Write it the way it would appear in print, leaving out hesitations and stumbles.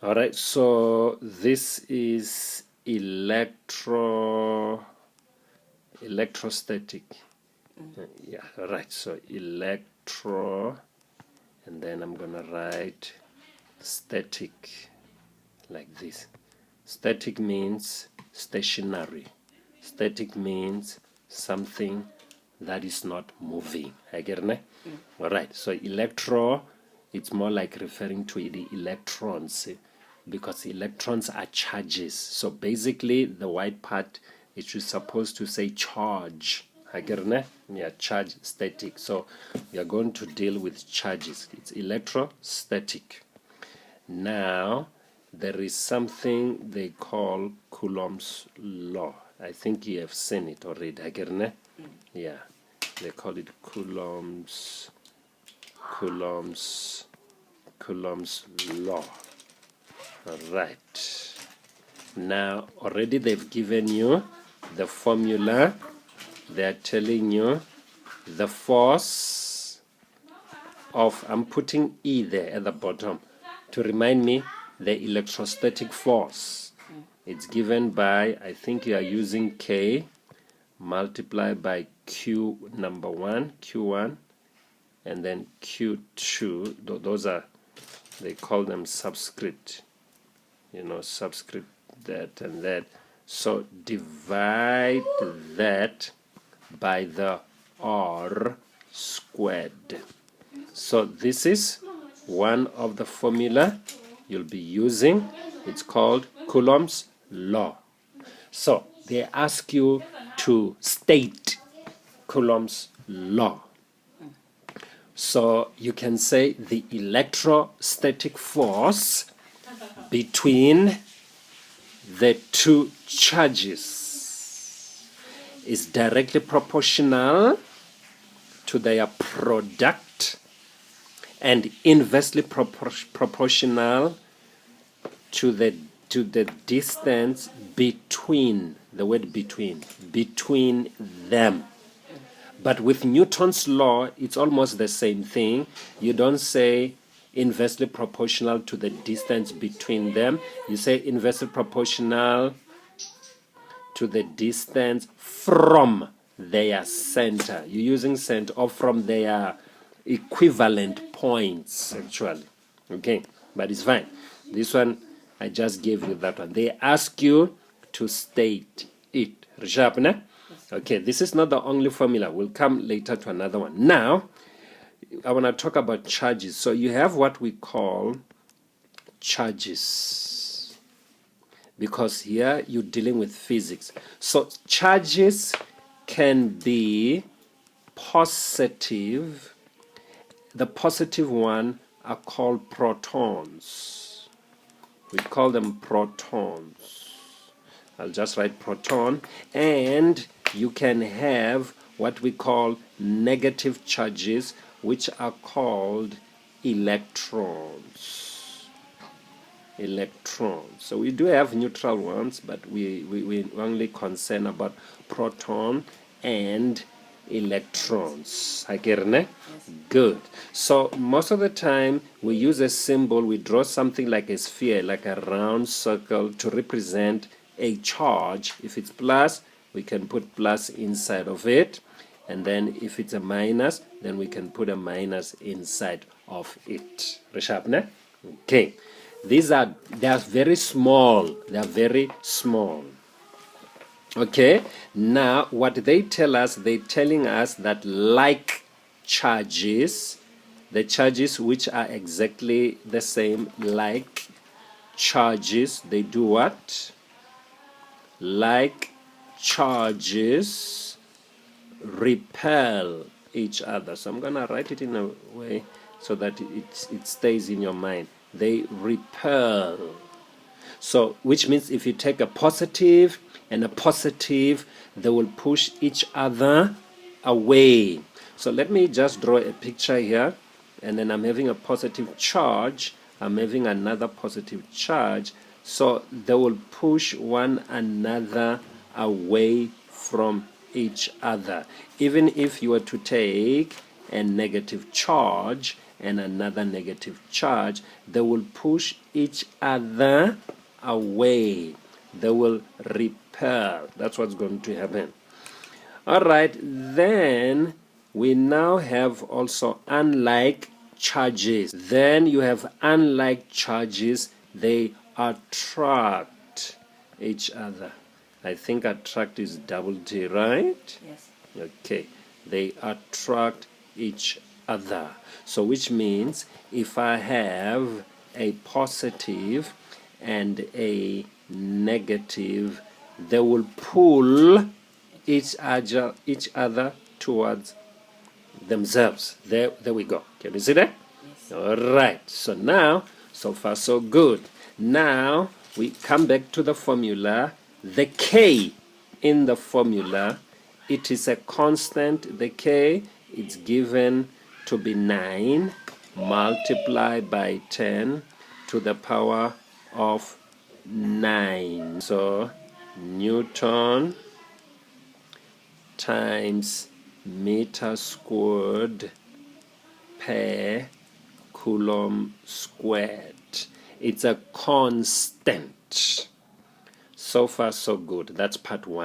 All right, so this is electrostatic. Yeah, all right, so electro, and then I'm gonna write static like this. Static means stationary. Static means something that is not moving. I get it? All right, so electro, it's more like referring to the electrons, because electrons are charges. So basically, the white part, it is supposed to say charge. I get it? Yeah, charge, static. So we are going to deal with charges. It's electrostatic. Now, there is something they call Coulomb's law. I think you have seen it already. I get it? Yeah, they call it Coulomb's law. All right. Now, already they've given you the formula. They are telling you the force of, I'm putting E there at the bottom to remind me the electrostatic force. It's given by, I think you are using K multiplied by Q number 1, Q1, and then Q2. Those are, they call them subscript. Subscript that and that. So divide that by the R squared. So this is one of the formula you'll be using. It's called Coulomb's law. So they ask you to state Coulomb's law. So you can say the electrostatic force between the two charges is directly proportional to their product and inversely proportional to the distance between, the word between them. But with Newton's law, it's almost the same thing. You don't say inversely proportional to the distance between them. You say inversely proportional to the distance from their center. You're using center, or from their equivalent points, actually. Okay, but it's fine. This one, I just gave you that one. They ask you to state it. Sharp, ne? Okay, this is not the only formula. We'll come later to another one. Now, I want to talk about charges. So you have what we call charges, because here you're dealing with physics. So charges can be positive. The positive one are called protons. We call them protons. I'll just write proton. And you can have what we call negative charges, which are called electrons. So we do have neutral ones, but we only concern about proton and electrons. I get it? Yes. Good. So most of the time we use a symbol. We draw something like a sphere, like a round circle, to represent a charge. If it's plus, we can put plus inside of it. And then if it's a minus, then we can put a minus inside of it. Okay. They are very small. They are very small. Okay. Now, what they tell us, they're telling us that like charges, the charges which are exactly the same, like charges, they do what? Like charges repel each other. So I'm going to write it in a way so that it stays in your mind. They repel. So, which means if you take a positive and a positive, they will push each other away. So let me just draw a picture here, and then I'm having a positive charge, I'm having another positive charge, so they will push one another away from each other. Even if you were to take a negative charge and another negative charge, they will push each other away. They will repel. That's what's going to happen. All right, then we now have also unlike charges. Then you have unlike charges. They attract each other. I think attract is double T, right? Yes. Okay, they attract each other. So which means if I have a positive and a negative, they will pull each other towards themselves. There we go. Can you see that? Yes. All right. So now, so far so good. Now we come back to the formula. The K in the formula, it is a constant. The K is given to be 9 multiplied by 10 to the power of 9. So Newton times meter squared per coulomb squared. It's a constant. So far so good. That's part 1.